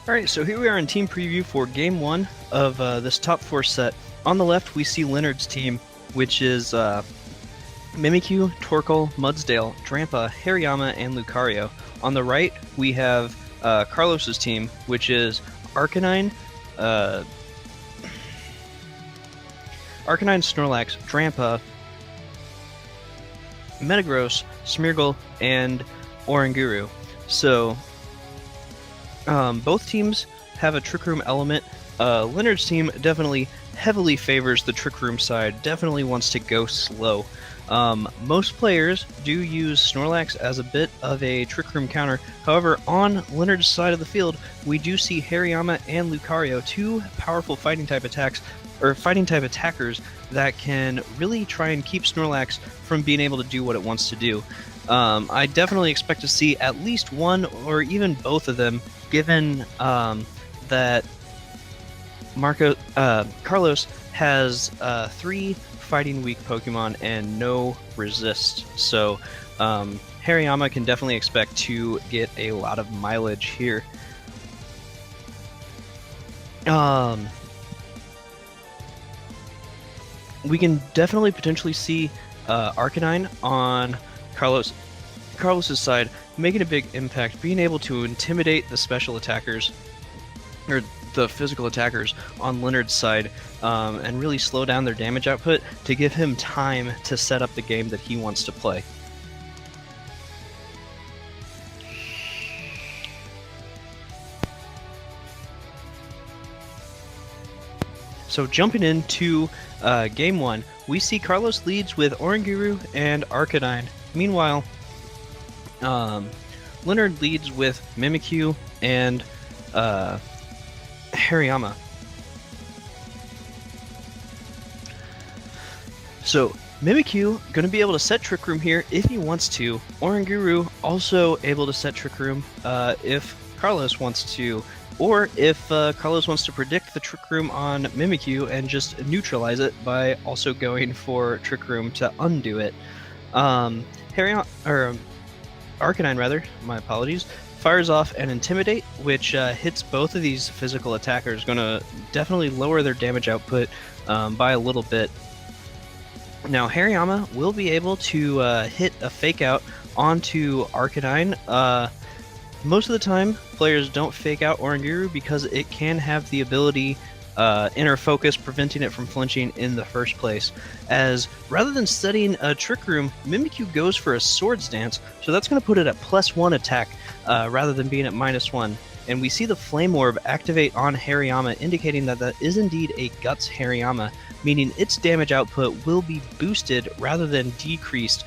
Alright, so here we are in team preview for game 1 of this top 4 set. On the left we see Leonard's team, which is Mimikyu, Torkoal, Mudsdale, Drampa, Hariyama, and Lucario. On the right we have Carlos's team, which is Arcanine, Snorlax, Drampa, Metagross, Smeargle, and Oranguru. So both teams have a Trick Room element. Leonard's team definitely heavily favors the Trick Room side, definitely wants to go slow. Most players do use Snorlax as a bit of a Trick Room counter. However, on Leonard's side of the field, we do see Hariyama and Lucario, two powerful fighting type attacks, or fighting type attackers that can really try and keep Snorlax from being able to do what it wants to do. I definitely expect to see at least one or even both of them, given that Carlos has 3 fighting weak Pokemon and no resist. So Hariyama can definitely expect to get a lot of mileage here. We can definitely potentially see Arcanine on Carlos's side, making a big impact, being able to intimidate the special attackers, or the physical attackers on Leonard's side, and really slow down their damage output to give him time to set up the game that he wants to play. So jumping into game 1, we see Carlos leads with Oranguru and Arcanine. Meanwhile, Leonard leads with Mimikyu and Hariyama. So Mimikyu going to be able to set Trick Room here if he wants to. Oranguru also able to set Trick Room if Carlos wants to, or if Carlos wants to predict the Trick Room on Mimikyu and just neutralize it by also going for Trick Room to undo it. Arcanine, rather, my apologies, fires off an Intimidate, which hits both of these physical attackers, going to definitely lower their damage output by a little bit. Now, Hariyama will be able to hit a Fake Out onto Arcanine. Most of the time, players don't Fake Out Oranguru because it can have the ability Inner Focus, preventing it from flinching in the first place. As rather than setting a Trick Room, Mimikyu goes for a Swords Dance, so that's going to put it at +1 attack rather than being at -1. And we see the Flame Orb activate on Hariyama, indicating that that is indeed a Guts Hariyama, meaning its damage output will be boosted rather than decreased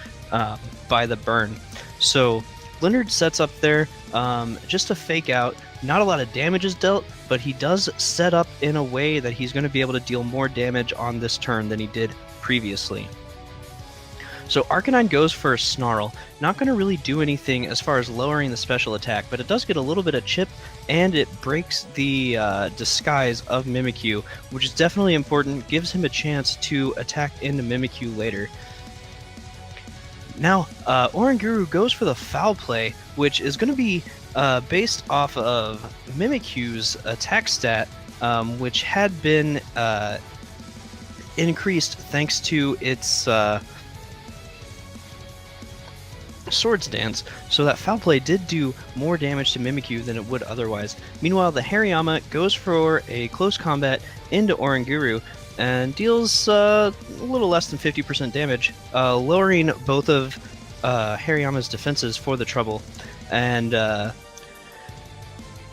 by the burn. So Leonard sets up there just a Fake Out. Not a lot of damage is dealt, but he does set up in a way that he's going to be able to deal more damage on this turn than he did previously. So Arcanine goes for a Snarl. Not going to really do anything as far as lowering the special attack, but it does get a little bit of chip, and it breaks the disguise of Mimikyu, which is definitely important, gives him a chance to attack into Mimikyu later. Now, Oranguru goes for the Foul Play, which is going to be based off of Mimikyu's attack stat, which had been increased thanks to its Swords Dance, so that Foul Play did do more damage to Mimikyu than it would otherwise. Meanwhile, the Hariyama goes for a close combat into Oranguru and deals a little less than 50% damage, lowering both of Hariyama's defenses for the trouble. And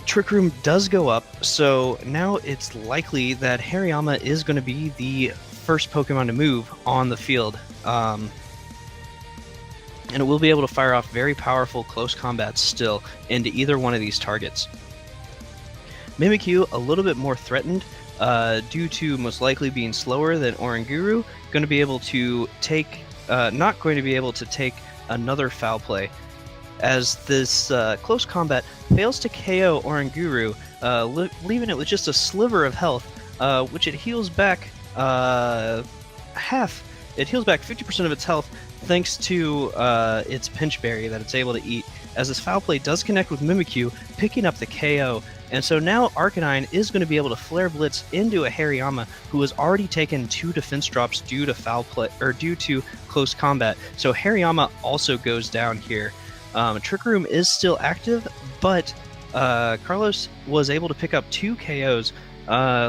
Trick Room does go up, so now it's likely that Hariyama is going to be the first Pokemon to move on the field. And it will be able to fire off very powerful close combats still into either one of these targets. Mimikyu, a little bit more threatened, due to most likely being slower than Oranguru, going to be able to take, not going to be able to take another Foul Play, as this close combat fails to KO Oranguru, leaving it with just a sliver of health, which it heals back half. It heals back 50% of its health thanks to its Pinch Berry that it's able to eat, as this Foul Play does connect with Mimikyu, picking up the KO. And so now Arcanine is going to be able to Flare Blitz into a Hariyama who has already taken 2 defense drops due to foul play or due to close combat. So Hariyama also goes down here. Trick Room is still active, but Carlos was able to pick up 2 KOs,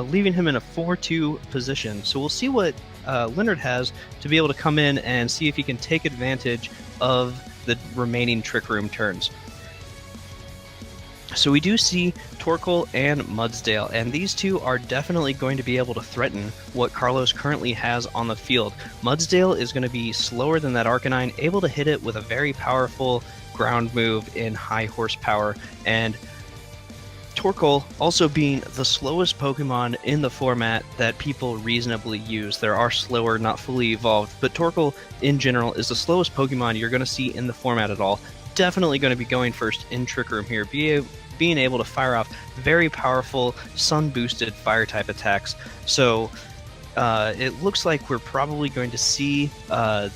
leaving him in a 4-2 position. So we'll see what Leonard has to be able to come in and see if he can take advantage of the remaining Trick Room turns. So we do see Torkoal and Mudsdale, and these two are definitely going to be able to threaten what Carlos currently has on the field. Mudsdale is going to be slower than that Arcanine, able to hit it with a very powerful ground move in high horsepower, and Torkoal also being the slowest Pokemon in the format that people reasonably use. There are slower, not fully evolved, but Torkoal in general is the slowest Pokemon you're going to see in the format at all. Definitely going to be going first in Trick Room here, being able to fire off very powerful sun-boosted fire-type attacks. So it looks like we're probably going to see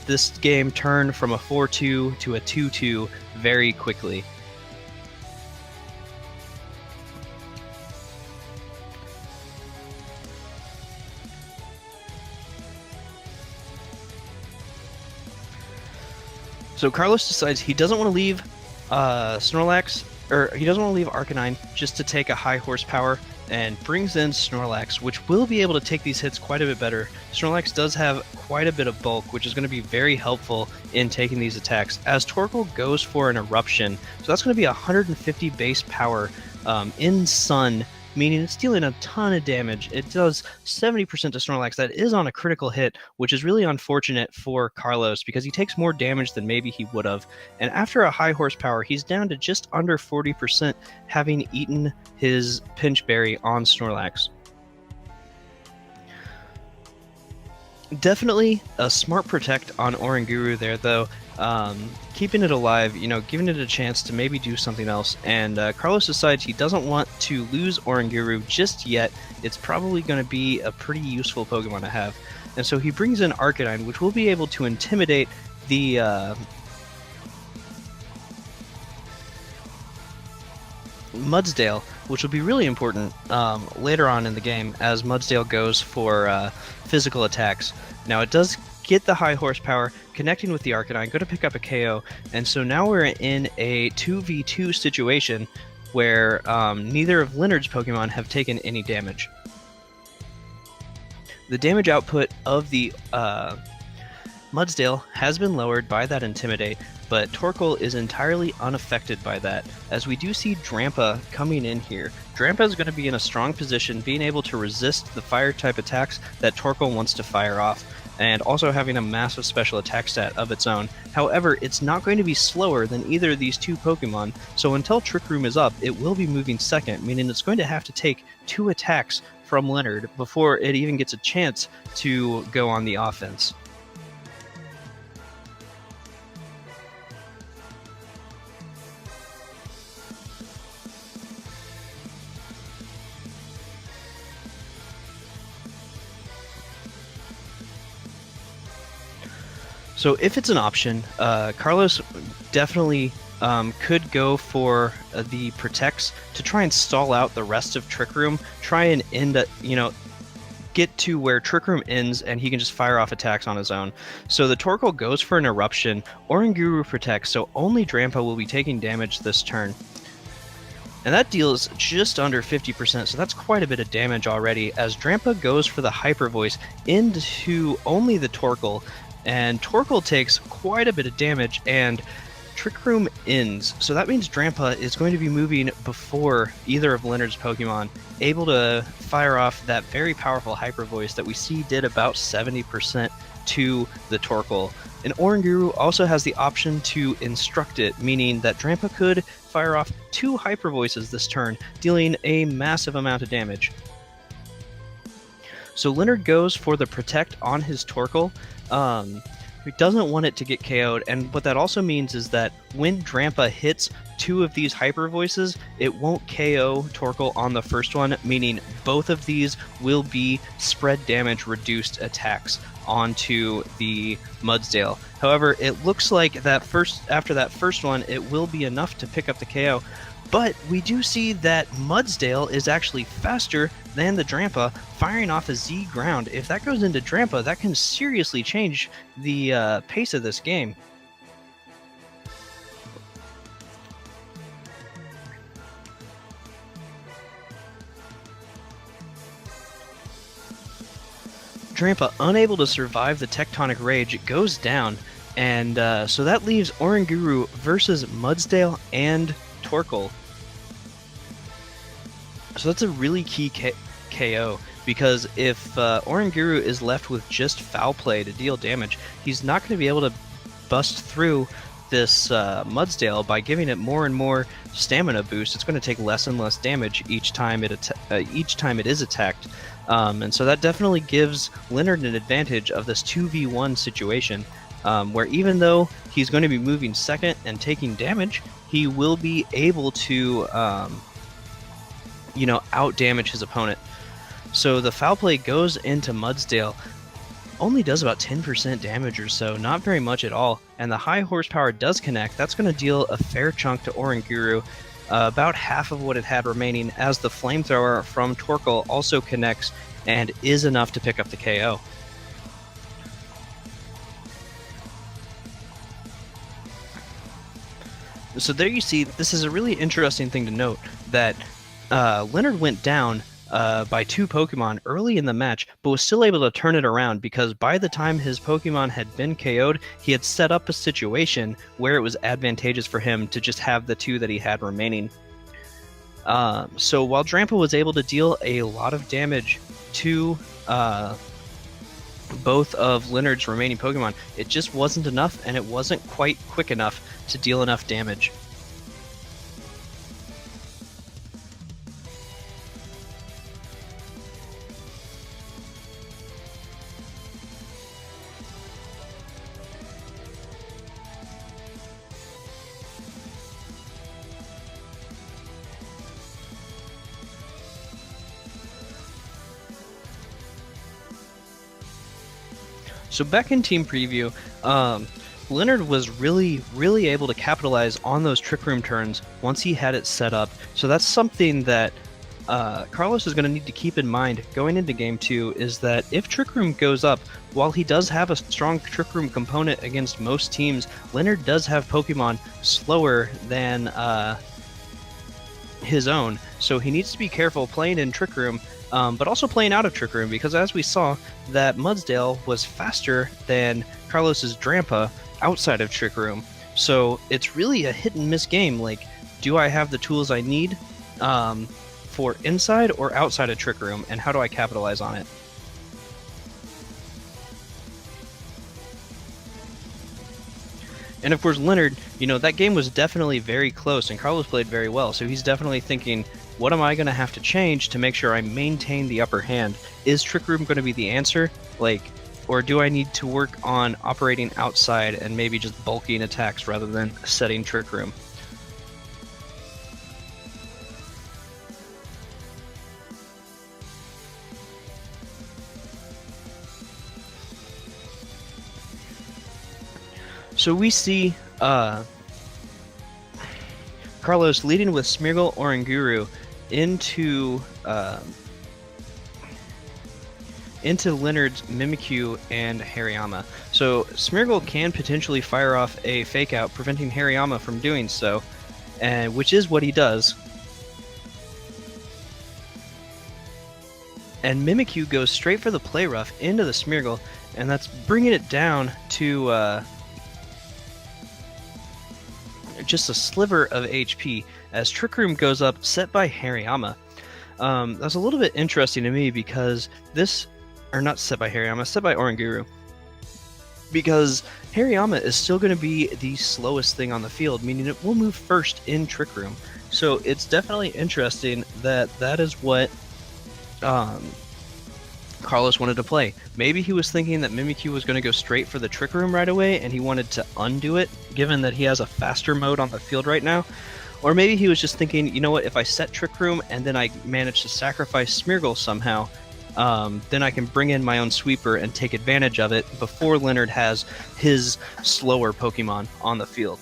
this game turn from a 4-2 to a 2-2 very quickly. So Carlos decides he doesn't want to leave Snorlax, or he doesn't want to leave Arcanine just to take a high horsepower, and brings in Snorlax, which will be able to take these hits quite a bit better. Snorlax does have quite a bit of bulk, which is going to be very helpful in taking these attacks, as Torkoal goes for an Eruption. So that's going to be 150 base power in Sun, meaning it's dealing a ton of damage. It does 70% to Snorlax. That is on a critical hit, which is really unfortunate for Carlos because he takes more damage than maybe he would have. And after a high horsepower, he's down to just under 40%, having eaten his Pinch Berry on Snorlax. Definitely a smart protect on Oranguru there, though. Keeping it alive, giving it a chance to maybe do something else. And Carlos decides he doesn't want to lose Oranguru just yet. It's probably going to be a pretty useful Pokemon to have. And so he brings in Arcanine, which will be able to intimidate the Mudsdale, which will be really important later on in the game as Mudsdale goes for physical attacks. Now it does get the high horsepower, connecting with the Arcanine, going to pick up a KO, and so now we're in a 2v2 situation where neither of Leonard's Pokemon have taken any damage. The damage output of the Mudsdale has been lowered by that Intimidate, but Torkoal is entirely unaffected by that, as we do see Drampa coming in here. Drampa is going to be in a strong position, being able to resist the fire-type attacks that Torkoal wants to fire off, and also having a massive special attack stat of its own. However, it's not going to be slower than either of these two Pokemon, so until Trick Room is up, it will be moving second, meaning it's going to have to take 2 attacks from Leonard before it even gets a chance to go on the offense. So if it's an option, Carlos definitely could go for the Protects to try and stall out the rest of Trick Room, try and get to where Trick Room ends and he can just fire off attacks on his own. So the Torkoal goes for an Eruption, Oranguru protects, so only Drampa will be taking damage this turn. And that deals just under 50%, so that's quite a bit of damage already, as Drampa goes for the Hyper Voice into only the Torkoal, and Torkoal takes quite a bit of damage, and Trick Room ends. So that means Drampa is going to be moving before either of Leonard's Pokemon, able to fire off that very powerful Hyper Voice that we see did about 70% to the Torkoal. And Oranguru also has the option to instruct it, meaning that Drampa could fire off 2 Hyper Voices this turn, dealing a massive amount of damage. So Leonard goes for the Protect on his Torkoal. He doesn't want it to get KO'd, and what that also means is that when Drampa hits 2 of these Hyper Voices, it won't KO Torkoal on the first one, meaning both of these will be spread damage reduced attacks onto the Mudsdale. However, it looks like after that first one, it will be enough to pick up the KO. But we do see that Mudsdale is actually faster than the Drampa, firing off a Z ground. If that goes into Drampa, that can seriously change the pace of this game. Drampa, unable to survive the Tectonic Rage, goes down, and so that leaves Oranguru versus Mudsdale and Torkoal. So that's a really key KO, because if Oranguru is left with just Foul Play to deal damage, he's not going to be able to bust through this Mudsdale by giving it more and more stamina boost. It's going to take less and less damage each time it is attacked, and so that definitely gives Leonard an advantage of this 2v1 situation, where even though he's going to be moving second and taking damage, he will be able to out-damage his opponent. So the Foul Play goes into Mudsdale, only does about 10% damage or so, not very much at all, and the high horsepower does connect. That's going to deal a fair chunk to Oranguru, about half of what it had remaining, as the Flamethrower from Torkoal also connects and is enough to pick up the KO. So there you see, this is a really interesting thing to note, that Leonard went down by 2 Pokemon early in the match, but was still able to turn it around, because by the time his Pokemon had been KO'd, he had set up a situation where it was advantageous for him to just have the 2 that he had remaining. So while Drampa was able to deal a lot of damage to both of Leonard's remaining Pokemon, it just wasn't enough, and it wasn't quite quick enough to deal enough damage. So back in Team Preview, Leonard was really able to capitalize on those Trick Room turns once he had it set up. So that's something that Carlos is going to need to keep in mind going into Game 2, is that if Trick Room goes up, while he does have a strong Trick Room component against most teams, Leonard does have Pokemon slower than his own. So he needs to be careful playing in Trick Room, but also playing out of Trick Room, because as we saw, that Mudsdale was faster than Carlos's Drampa outside of Trick Room. So it's really a hit and miss game. Like, do I have the tools I need for inside or outside of Trick Room, and how do I capitalize on it? And of course, Leonard, that game was definitely very close, and Carlos played very well, so he's definitely thinking, what am I going to have to change to make sure I maintain the upper hand? Is Trick Room going to be the answer? Or do I need to work on operating outside and maybe just bulking attacks rather than setting Trick Room? So we see Carlos leading with Smeargle, Oranguru into Leonard's Mimikyu and Hariyama. So Smeargle can potentially fire off a Fake Out, preventing Hariyama from doing so, which is what he does. And Mimikyu goes straight for the Play Rough into the Smeargle, and that's bringing it down to just a sliver of HP as Trick Room goes up, set by Hariyama. That's a little bit interesting to me, because not set by Hariyama, set by Oranguru. Because Hariyama is still going to be the slowest thing on the field, meaning it will move first in Trick Room. So it's definitely interesting that is what Carlos wanted to play. Maybe he was thinking that Mimikyu was going to go straight for the Trick Room right away, and he wanted to undo it, given that he has a faster mode on the field right now. Or maybe he was just thinking, you know what, if I set Trick Room and then I manage to sacrifice Smeargle somehow, then I can bring in my own sweeper and take advantage of it before Leonard has his slower Pokemon on the field.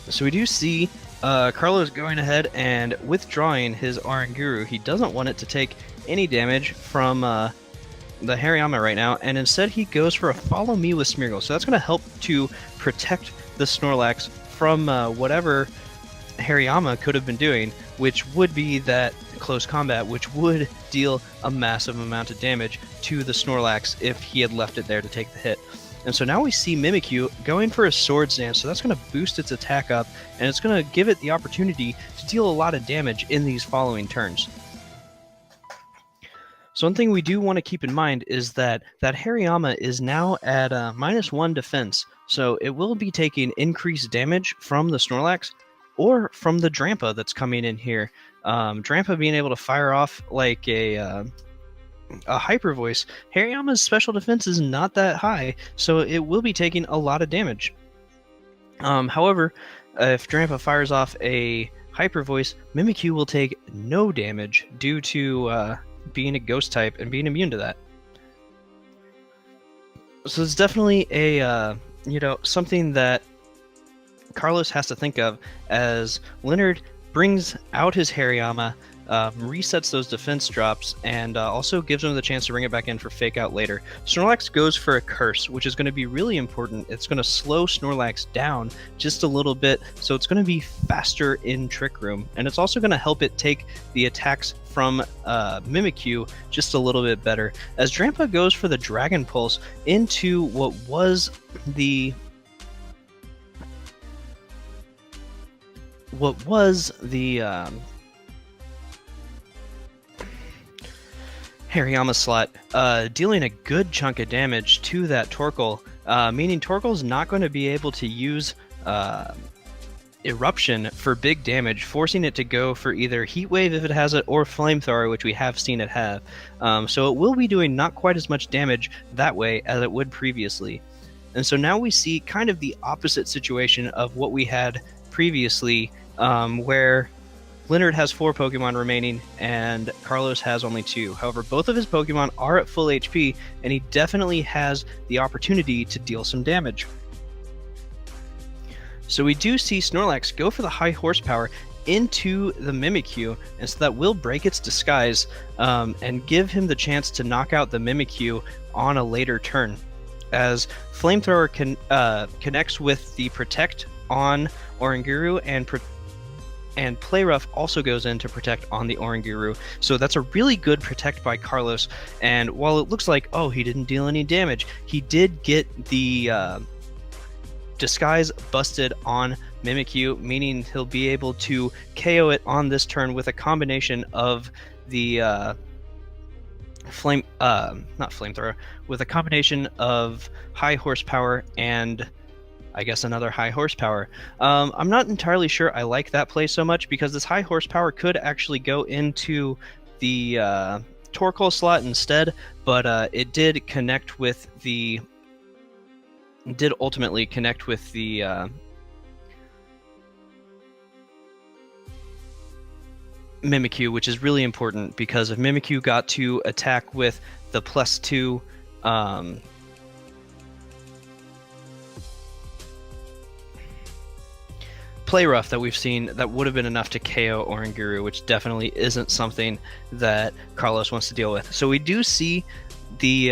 So we do see Carlos going ahead and withdrawing his Oranguru. He doesn't want it to take any damage from the Hariyama right now, and instead he goes for a Follow Me with Smeargle. So that's going to help to protect the Snorlax from whatever Hariyama could have been doing, which would be that close combat, which would deal a massive amount of damage to the Snorlax if he had left it there to take the hit. And so now we see Mimikyu going for a Swords Dance, so that's going to boost its attack up, and it's going to give it the opportunity to deal a lot of damage in these following turns. So one thing we do want to keep in mind is that Hariyama is now at -1 defense, so it will be taking increased damage from the Snorlax or from the Drampa that's coming in here. Drampa being able to fire off like a Hyper Voice. Hariyama's special defense is not that high, so it will be taking a lot of damage. However, if Drampa fires off a Hyper Voice, Mimikyu will take no damage due to being a Ghost type and being immune to that. So it's definitely a something that Carlos has to think of as Leonard brings out his Hariyama, resets those defense drops, and also gives him the chance to bring it back in for Fake Out later. Snorlax goes for a Curse, which is going to be really important. It's going to slow Snorlax down just a little bit, so it's going to be faster in Trick Room, and it's also going to help it take the attacks from Mimikyu just a little bit better. As Drampa goes for the Dragon Pulse into what was the Hariyama slot, dealing a good chunk of damage to that Torkoal, meaning Torkoal's not going to be able to use Eruption for big damage, forcing it to go for either Heat Wave if it has it, or Flamethrower, which we have seen it have. So it will be doing not quite as much damage that way as it would previously. And so now we see kind of the opposite situation of what we had previously, where Leonard has 4 Pokemon remaining and Carlos has only 2. However, both of his Pokemon are at full HP, and he definitely has the opportunity to deal some damage. So we do see Snorlax go for the high horsepower into the Mimikyu, and so that will break its disguise and give him the chance to knock out the Mimikyu on a later turn. As Flamethrower connects with the Protect on Oranguru, and Play Rough also goes in to protect on the Oranguru. So that's a really good protect by Carlos, and while it looks like, oh, he didn't deal any damage, he did get the disguise busted on Mimikyu, meaning he'll be able to KO it on this turn with a combination of the with a combination of high horsepower and I guess another high horsepower. I'm not entirely sure I like that play so much, because this high horsepower could actually go into the Torkoal slot instead, but it did connect with the ultimately connect with the Mimikyu, which is really important, because if Mimikyu got to attack with the +2 Play Rough that we've seen, that would have been enough to KO Oranguru, which definitely isn't something that Carlos wants to deal with. So we do see the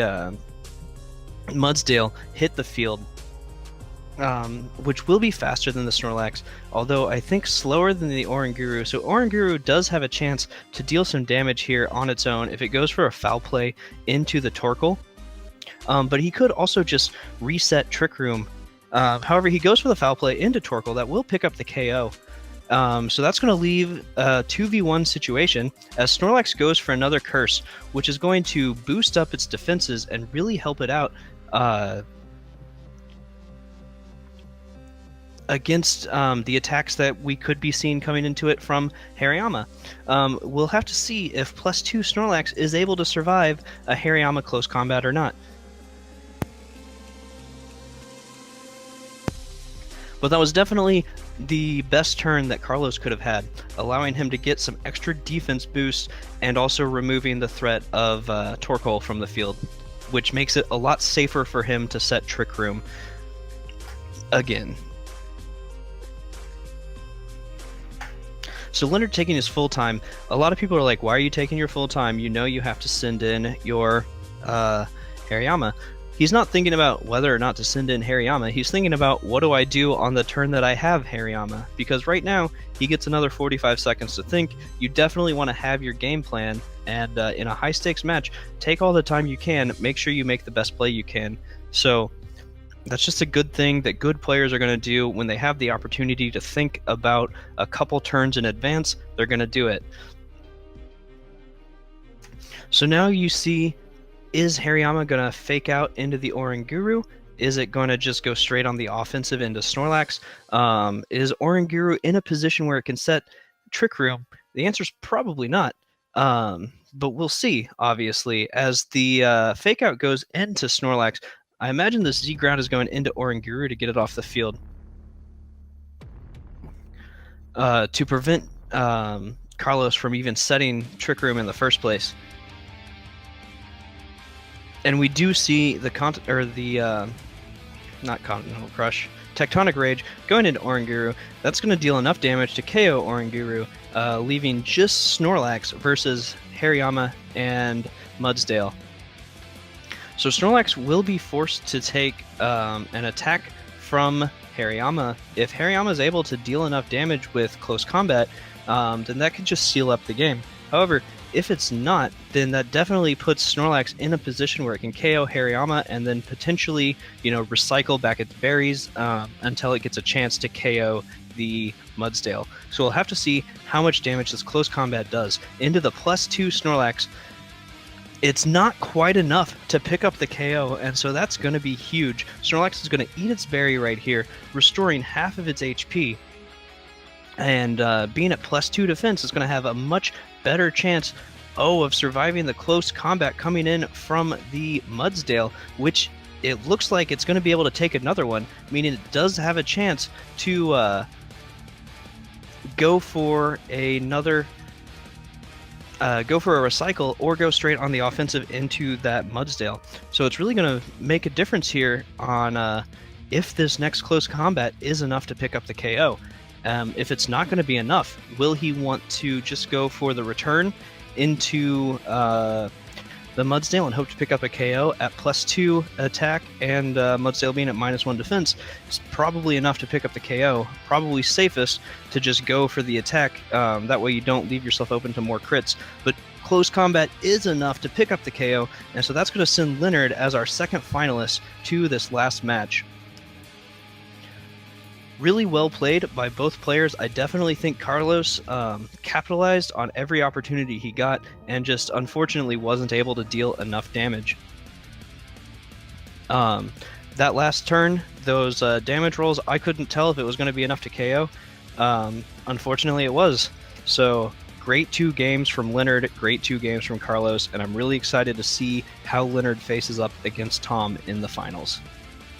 Mudsdale hit the field, which will be faster than the Snorlax, although I think slower than the Oranguru. So Oranguru does have a chance to deal some damage here on its own if it goes for a Foul Play into the Torkoal. But he could also just reset Trick Room. However, he goes for the Foul Play into Torkoal. That will pick up the KO. So that's going to leave a 2v1 situation, as Snorlax goes for another Curse, which is going to boost up its defenses and really help it out against the attacks that we could be seeing coming into it from Hariyama. We'll have to see if +2 Snorlax is able to survive a Hariyama close combat or not. But that was definitely the best turn that Carlos could have had, allowing him to get some extra defense boost and also removing the threat of Torkoal from the field, which makes it a lot safer for him to set Trick Room again. So Leonard taking his full time, a lot of people are like, why are you taking your full time? You know you have to send in your Hariyama. He's not thinking about whether or not to send in Hariyama. He's thinking about, what do I do on the turn that I have Hariyama? Because right now, he gets another 45 seconds to think. You definitely want to have your game plan, and in a high-stakes match, take all the time you can. Make sure you make the best play you can. So that's just a good thing that good players are going to do when they have the opportunity to think about a couple turns in advance. They're going to do it. So now you see, is Hariyama going to fake out into the Oranguru? Is it going to just go straight on the offensive into Snorlax? Is Oranguru in a position where it can set Trick Room? The answer is probably not. But we'll see, obviously. As the fake out goes into Snorlax, I imagine the Z-Ground is going into Oranguru to get it off the field. To prevent Carlos from even setting Trick Room in the first place. And we do see the not Continental Crush, Tectonic Rage going into Oranguru. That's going to deal enough damage to KO Oranguru, leaving just Snorlax versus Hariyama and Mudsdale. So Snorlax will be forced to take an attack from Hariyama. If Hariyama is able to deal enough damage with close combat, then that could just seal up the game. However, if it's not, then that definitely puts Snorlax in a position where it can KO Hariyama and then potentially, recycle back its berries until it gets a chance to KO the Mudsdale. So we'll have to see how much damage this close combat does. Into the +2 Snorlax, it's not quite enough to pick up the KO, and so that's going to be huge. Snorlax is going to eat its berry right here, restoring half of its HP. And being at +2 defense is going to have a much better chance of surviving the close combat coming in from the Mudsdale, which it looks like it's going to be able to take another one, meaning it does have a chance to go for a recycle or go straight on the offensive into that Mudsdale. So it's really going to make a difference here on if this next close combat is enough to pick up the KO. If it's not going to be enough, will he want to just go for the return into the Mudsdale and hope to pick up a KO at +2 attack, and Mudsdale being at -1 defense? It's probably enough to pick up the KO. Probably safest to just go for the attack. That way you don't leave yourself open to more crits. But close combat is enough to pick up the KO, and so that's going to send Leonard as our second finalist to this last match. Really well played by both players. I definitely think Carlos capitalized on every opportunity he got and just unfortunately wasn't able to deal enough damage. That last turn, those damage rolls, I couldn't tell if it was going to be enough to KO. Unfortunately, it was. So great 2 games from Leonard, great 2 games from Carlos, and I'm really excited to see how Leonard faces up against Tom in the finals.